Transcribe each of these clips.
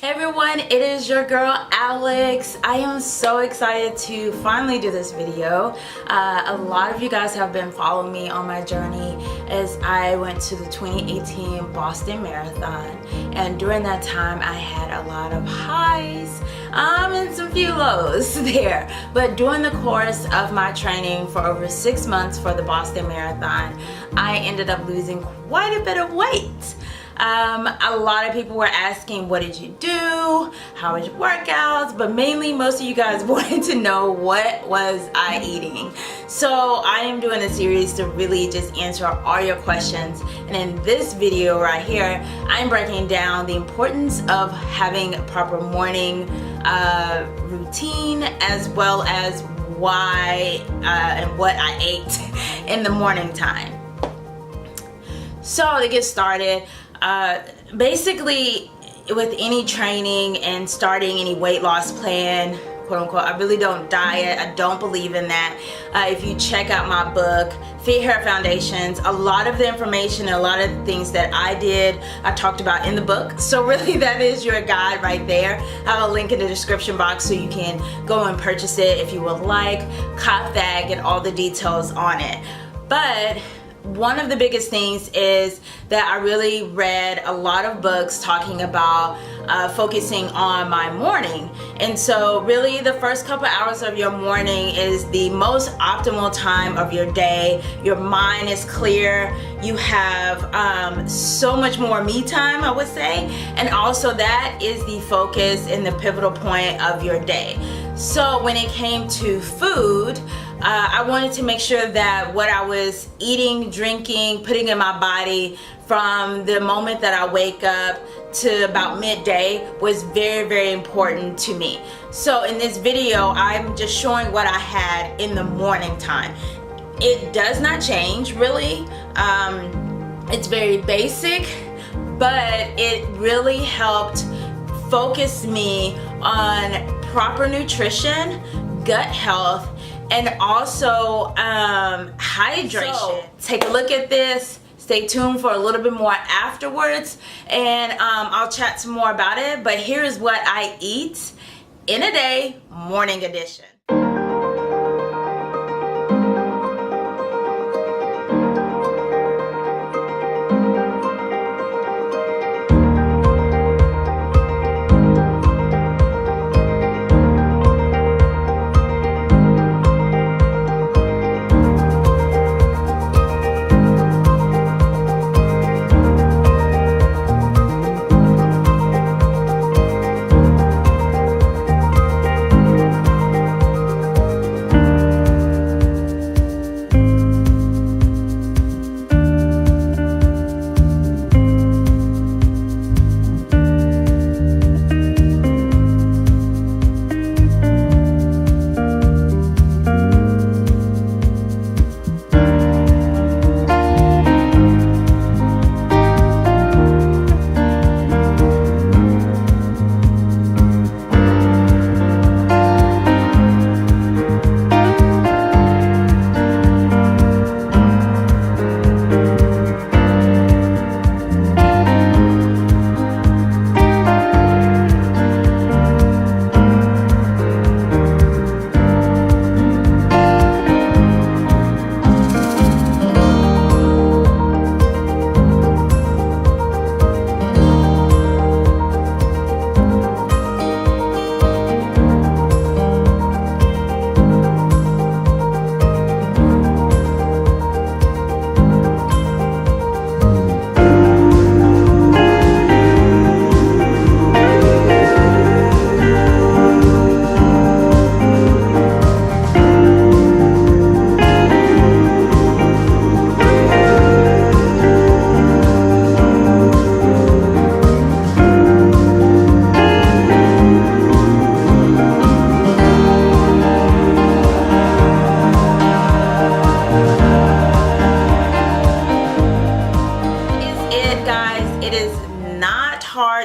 Hey everyone, it is your girl Alex. I am so excited to finally do this video. A lot of you guys have been following me on my journey as I went to the 2018 Boston Marathon, and during that time I had a lot of highs and some few lows there. But during the course of my training for over 6 months for the Boston Marathon, I ended up losing quite a bit of weight. A lot of people were asking, what did you do? How was your workouts? But mainly most of you guys wanted to know, what was I eating? So I am doing a series to really just answer all your questions. And in this video right here, I'm breaking down the importance of having a proper morning routine, as well as why and what I ate in the morning time. So to get started, basically with any training and starting any weight loss plan, quote unquote, I really don't diet. I don't believe in that. If you check out my book, Fit Hair Foundations, a lot of the information and a lot of the things that I did, I talked about in the book. So really that is your guide right there. I have a link in the description box so you can go and purchase it if you would like, cop that, get all the details on it. But one of the biggest things is that I really read a lot of books talking about focusing on my morning. And so really the first couple hours of your morning is the most optimal time of your day. Your mind is clear. You have so much more me time, I would say. And also that is the focus and the pivotal point of your day. So when it came to food, I wanted to make sure that what I was eating, drinking, putting in my body from the moment that I wake up to about midday was very, very important to me. So in this video, I'm just showing what I had in the morning time. It does not change really. It's very basic, but it really helped focus me on proper nutrition, gut health, and also hydration. So, take a look at this. Stay tuned for a little bit more afterwards, and I'll chat some more about it. But here's what I eat in a day, morning edition.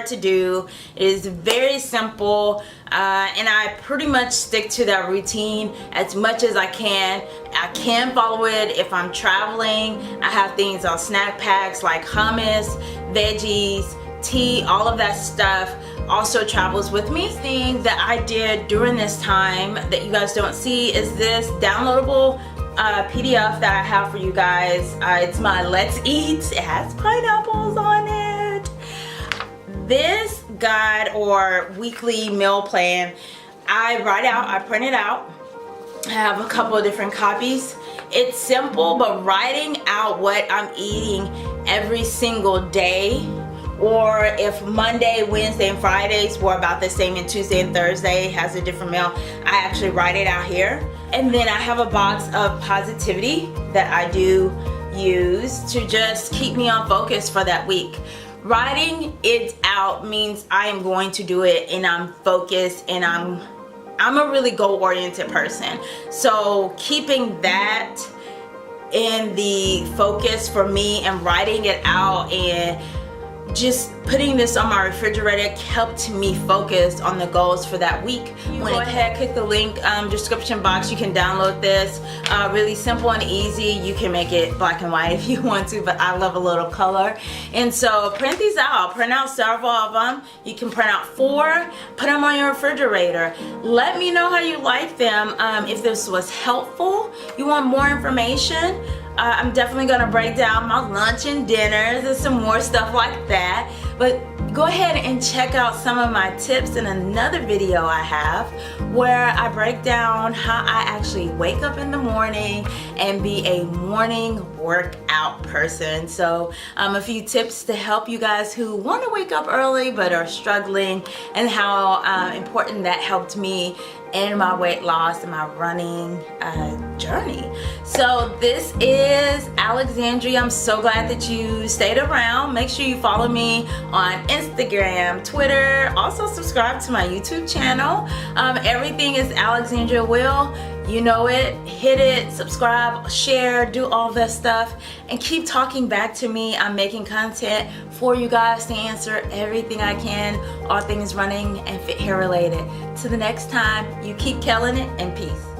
To do. It is very simple, and I pretty much stick to that routine as much as I can. I can follow it if I'm traveling. I have things on snack packs like hummus, veggies, tea, all of that stuff also travels with me. The thing that I did during this time that you guys don't see is this downloadable PDF that I have for you guys. It's my Let's Eat. It has pineapples on it. This guide or weekly meal plan, I write out, I print it out. I have a couple of different copies. It's simple, but writing out what I'm eating every single day, or if Monday, Wednesday, and Fridays were about the same, and Tuesday and Thursday has a different meal, I actually write it out here. And then I have a box of positivity that I do use to just keep me on focus for that week. Writing it out means I am going to do it, and I'm focused, and I'm a really goal-oriented person. So keeping that in the focus for me and writing it out and just putting this on my refrigerator helped me focus on the goals for that week. Go ahead, click the link description box. You can download this. Really simple and easy. You can make it black and white if you want to, but I love a little color. And so print these out. Print out several of them. You can print out 4. Put them on your refrigerator. Let me know how you like them. If this was helpful, you want more information, I'm definitely going to break down my lunch and dinners and some more stuff like that. But go ahead and check out some of my tips in another video I have where I break down how I actually wake up in the morning and be a morning workout person. So a few tips to help you guys who want to wake up early but are struggling, and how important that helped me in my weight loss and my running journey. So this is Alexandria. I'm so glad that you stayed around. Make sure you follow me on Instagram, Twitter. Also subscribe to my YouTube channel. Everything is AlexandriaWill. You know it. Hit it, subscribe, share, do all that stuff, and keep talking back to me. I'm making content for you guys to answer everything I can, all things running and fit hair related. Till the next time, you keep killing it, and peace.